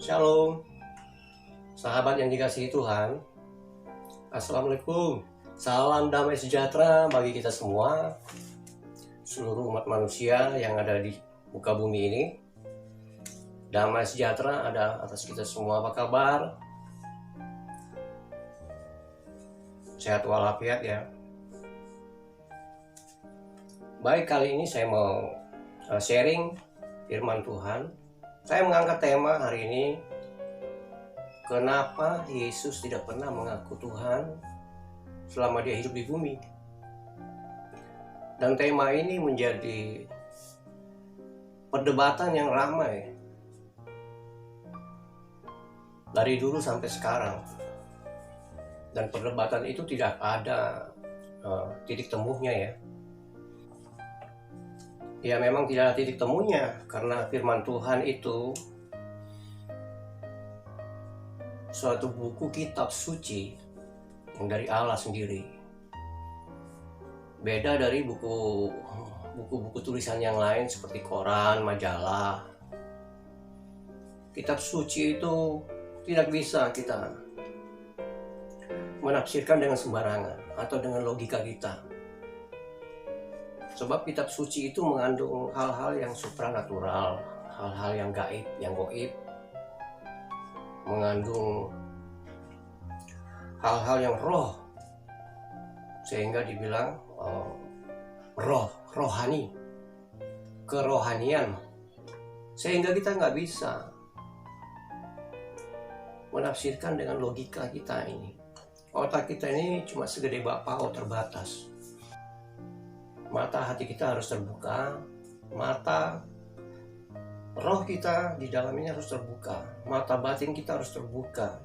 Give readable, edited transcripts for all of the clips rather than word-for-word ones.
Shalom, sahabat yang dikasihi Tuhan. Assalamualaikum. Salam damai sejahtera bagi kita semua, seluruh umat manusia yang ada di muka bumi ini. Damai sejahtera ada atas kita semua. Apa kabar? Sehat walafiat ya. Baik, kali ini saya mau sharing firman Tuhan. Saya mengangkat tema hari ini, kenapa Yesus tidak pernah mengaku Tuhan selama dia hidup di bumi. Dan tema ini menjadi perdebatan yang ramai dari dulu sampai sekarang. Dan perdebatan itu tidak ada titik temunya ya. Ya memang tidak ada titik temunya, karena firman Tuhan itu suatu buku kitab suci yang dari Allah sendiri. Beda dari buku-buku tulisan yang lain seperti koran, majalah. Kitab suci itu tidak bisa kita menafsirkan dengan sembarangan atau dengan logika kita. Sebab kitab suci itu mengandung hal-hal yang supranatural, hal-hal yang gaib, yang goib, mengandung hal-hal yang roh, sehingga dibilang rohani, kerohanian, sehingga kita nggak bisa menafsirkan dengan logika kita ini. Otak kita ini cuma segede bakpao, terbatas. Mata hati kita harus terbuka, mata roh kita di dalam ini harus terbuka, mata batin kita harus terbuka,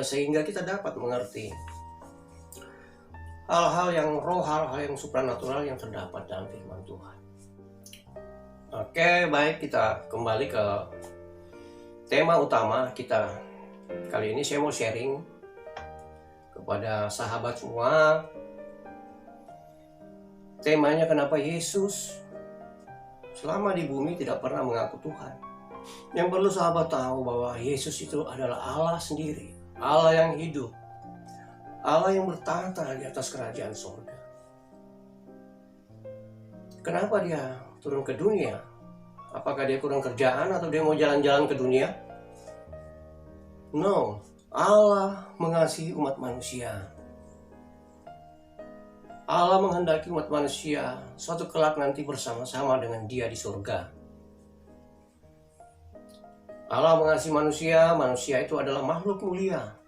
sehingga kita dapat mengerti hal-hal yang roh, hal-hal yang supranatural yang terdapat dalam firman Tuhan. Oke, baik, kita kembali ke tema utama kita. Kali ini saya mau sharing kepada sahabat semua. Temanya, kenapa Yesus selama di bumi tidak pernah mengaku Tuhan. Yang perlu sahabat tahu bahwa Yesus itu adalah Allah sendiri, Allah yang hidup, Allah yang bertahta di atas kerajaan surga. Kenapa dia turun ke dunia? Apakah dia kurang kerjaan atau dia mau jalan-jalan ke dunia? No, Allah mengasihi umat manusia. Allah menghendaki umat manusia suatu kelak nanti bersama-sama dengan Dia di surga. Allah mengasihi manusia, manusia itu adalah makhluk mulia.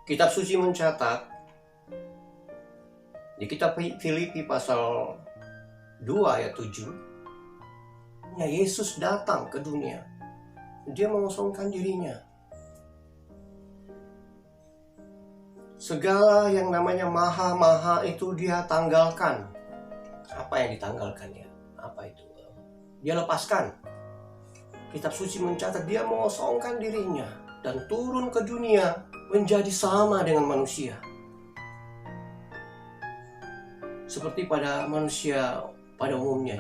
Kitab suci mencatat di kitab Filipi pasal 2 ayat 7, ya Yesus datang ke dunia. Dia mengosongkan dirinya. Segala yang namanya maha-maha itu dia tanggalkan. Apa yang ditanggalkannya? Apa itu? Dia lepaskan. Kitab suci mencatat dia mengosongkan dirinya dan turun ke dunia menjadi sama dengan manusia. Seperti pada manusia pada umumnya.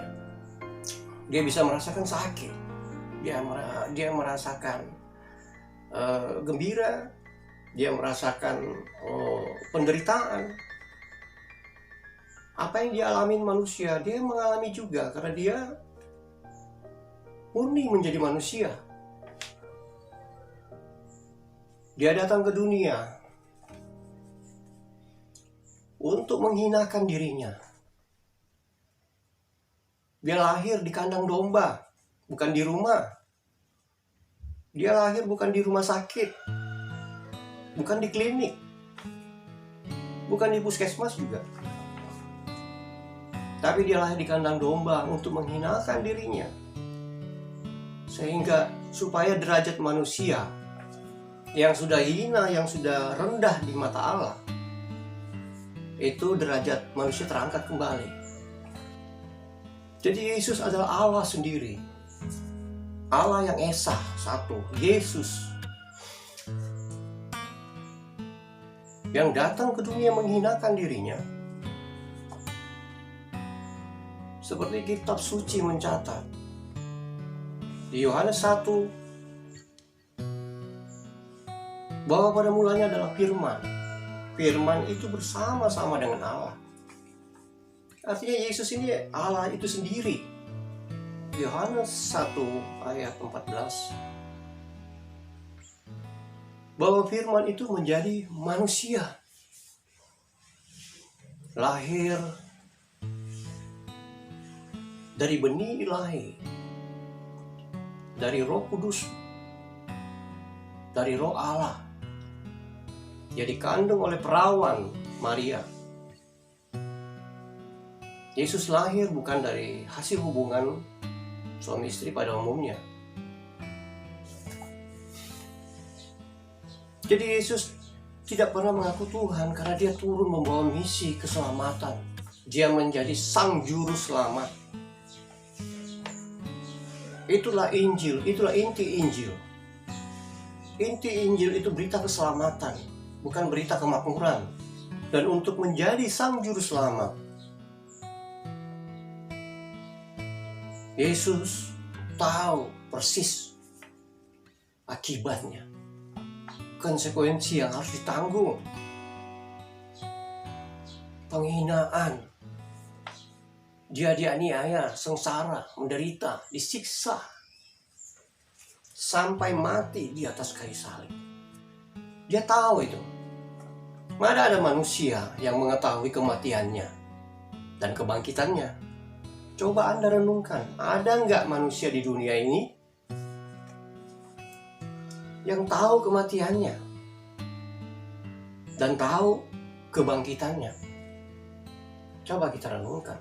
Dia bisa merasakan sakit. Dia merasakan gembira. Dia merasakan penderitaan. Apa yang dialami manusia, dia mengalami juga, karena dia murni menjadi manusia. Dia datang ke dunia untuk menghinakan dirinya. Dia lahir di kandang domba, bukan di rumah. Dia lahir bukan di rumah sakit, bukan di klinik, bukan di puskesmas juga. Tapi dia lahir di kandang domba untuk menghinakan dirinya. Sehingga supaya derajat manusia yang sudah hina, yang sudah rendah di mata Allah, itu derajat manusia terangkat kembali. Jadi Yesus adalah Allah sendiri. Allah yang esa, satu, Yesus, yang datang ke dunia menghinakan dirinya. Seperti kitab suci mencatat, Di Yohanes 1, bahwa pada mulanya adalah firman. Firman itu bersama-sama dengan Allah. Artinya Yesus ini Allah itu sendiri. Yohanes 1 ayat 14, bahwa firman itu menjadi manusia, lahir dari benih ilahi, dari Roh Kudus, dari Roh Allah. Dia dikandung oleh perawan Maria. Yesus lahir bukan dari hasil hubungan suami istri pada umumnya. Jadi Yesus tidak pernah mengaku Tuhan karena dia turun membawa misi keselamatan. Dia menjadi sang juru selamat. Itulah Injil, itulah inti Injil. Inti Injil itu berita keselamatan, bukan berita kemakmuran. Dan untuk menjadi sang juru selamat, Yesus tahu persis akibatnya, konsekuensi yang harus ditanggung. Penghinaan, dia dianiaya, sengsara, menderita, disiksa, sampai mati di atas kayu salib. Dia tahu itu. Mana ada manusia yang mengetahui kematiannya dan kebangkitannya? Coba Anda renungkan, ada nggak manusia di dunia ini yang tahu kematiannya dan tahu kebangkitannya? Coba kita renungkan.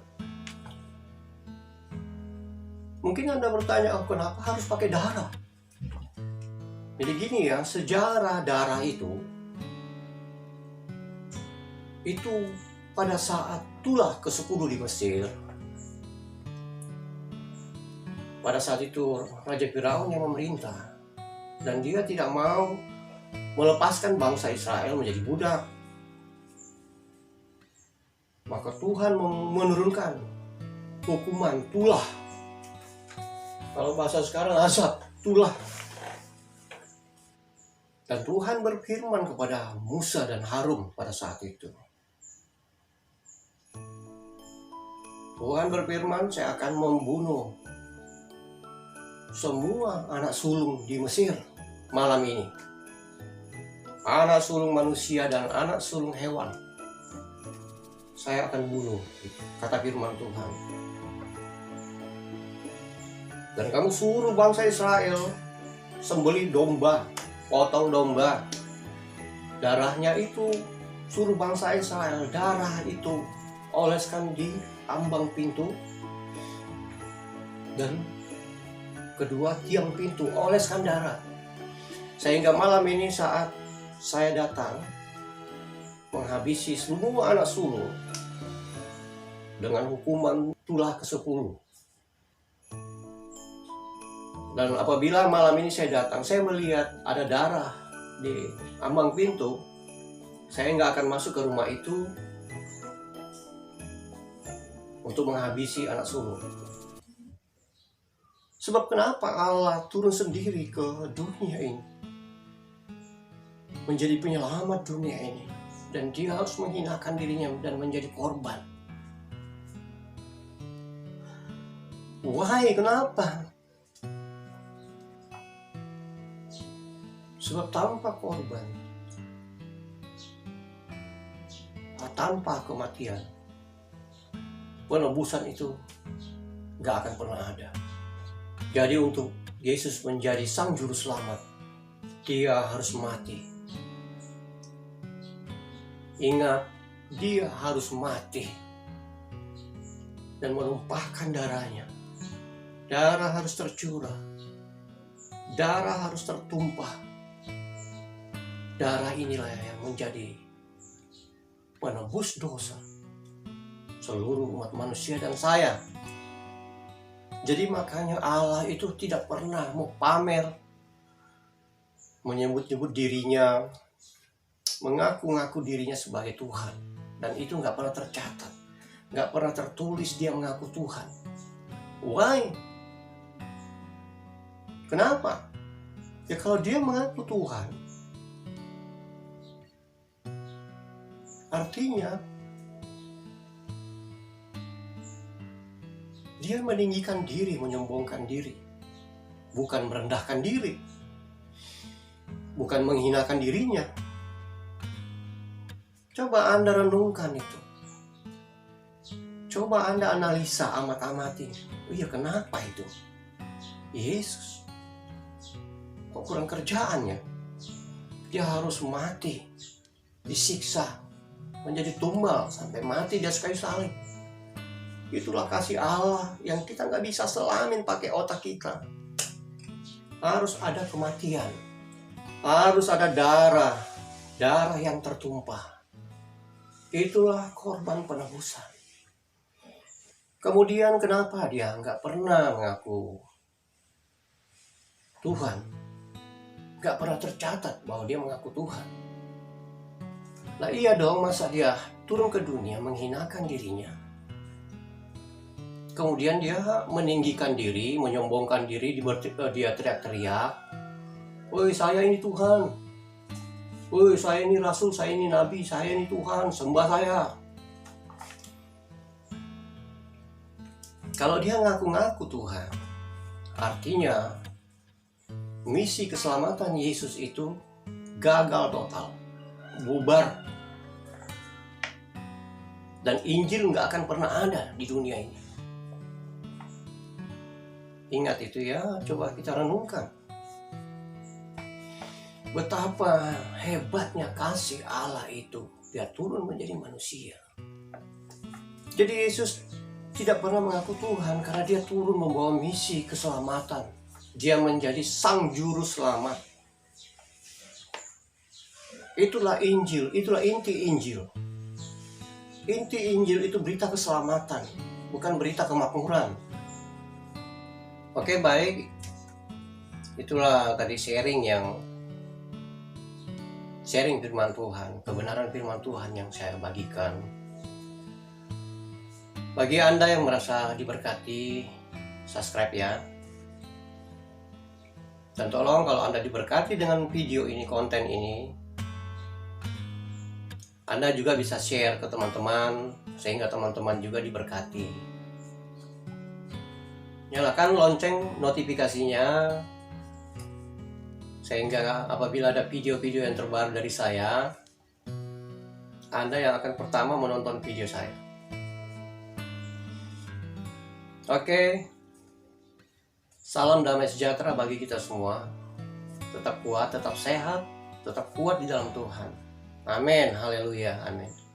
Mungkin Anda bertanya, kenapa harus pakai darah? Jadi gini ya, sejarah darah itu pada saat tulah ke-10 di Mesir. Pada saat itu Raja Firaun yang memerintah, dan dia tidak mau melepaskan bangsa Israel menjadi budak. Maka Tuhan menurunkan hukuman tulah. Kalau bahasa sekarang azab, tulah. Dan Tuhan berfirman kepada Musa dan Harun pada saat itu. Tuhan berfirman, saya akan membunuh semua anak sulung di Mesir malam ini. Anak sulung manusia dan anak sulung hewan. Saya akan bunuh, kata firman Tuhan. Dan kamu suruh bangsa Israel sembelih domba, potong domba. Darahnya itu suruh bangsa Israel, darah itu oleskan di ambang pintu dan kedua tiang pintu, oleskan darah. Sehingga malam ini saat saya datang menghabisi semua anak sulung dengan hukuman tulah ke-10. Dan apabila malam ini saya datang, saya melihat ada darah di ambang pintu, saya nggak akan masuk ke rumah itu untuk menghabisi anak sulung. Sebab kenapa Allah turun sendiri ke dunia ini, menjadi penyelamat dunia ini, dan dia harus menghinakan dirinya dan menjadi korban. Why? Kenapa? Sebab tanpa korban, tanpa kematian, penebusan itu gak akan pernah ada. Jadi untuk Yesus menjadi sang juru selamat, dia harus mati. Ingat, dia harus mati dan menumpahkan darahnya. Darah harus tercurah, darah harus tertumpah. Darah inilah yang menjadi penebus dosa seluruh umat manusia dan saya. Jadi makanya Allah itu tidak pernah mau pamer, menyebut-nyebut dirinya, mengaku-ngaku dirinya sebagai Tuhan. Dan itu nggak pernah tercatat, nggak pernah tertulis dia mengaku Tuhan. Why? Kenapa? Ya kalau dia mengaku Tuhan, artinya dia meninggikan diri, menyombongkan diri, bukan merendahkan diri, bukan menghinakan dirinya. Coba Anda renungkan itu. Coba Anda analisa, amat-amatin. Oh iya, kenapa itu? Yesus kok kurang kerjaannya? Dia harus mati, disiksa, menjadi tumbal sampai mati di atas kayu salib. Itulah kasih Allah yang kita nggak bisa selamin pakai otak kita. Harus ada kematian, harus ada darah yang tertumpah. Itulah korban penebusan. Kemudian kenapa dia nggak pernah mengaku Tuhan? Nggak pernah tercatat bahwa dia mengaku Tuhan. Lah iya dong, masa dia turun ke dunia menghinakan dirinya, kemudian dia meninggikan diri, menyombongkan diri, dia teriak-teriak, "Woi, saya ini Tuhan. Woi, saya ini Rasul, saya ini Nabi, saya ini Tuhan, sembah saya." Kalau dia ngaku-ngaku Tuhan, artinya misi keselamatan Yesus itu gagal total, bubar. Dan Injil nggak akan pernah ada di dunia ini. Ingat itu ya, coba kita renungkan. Betapa hebatnya kasih Allah itu, dia turun menjadi manusia. Jadi Yesus tidak pernah mengaku Tuhan karena dia turun membawa misi keselamatan. Dia menjadi sang juru selamat. Itulah Injil, itulah inti Injil. Inti Injil itu berita keselamatan, bukan berita kemakmuran. Oke, baik. Itulah tadi sharing firman Tuhan, kebenaran firman Tuhan yang saya bagikan. Bagi Anda yang merasa diberkati, subscribe ya. Dan tolong kalau Anda diberkati dengan video ini, konten ini, Anda juga bisa share ke teman-teman, sehingga teman-teman juga diberkati. Nyalakan lonceng notifikasinya, sehingga apabila ada video-video yang terbaru dari saya, Anda yang akan pertama menonton video saya. Oke. Salam damai sejahtera bagi kita semua. Tetap kuat, tetap sehat, tetap kuat di dalam Tuhan. Amin, haleluya, amin.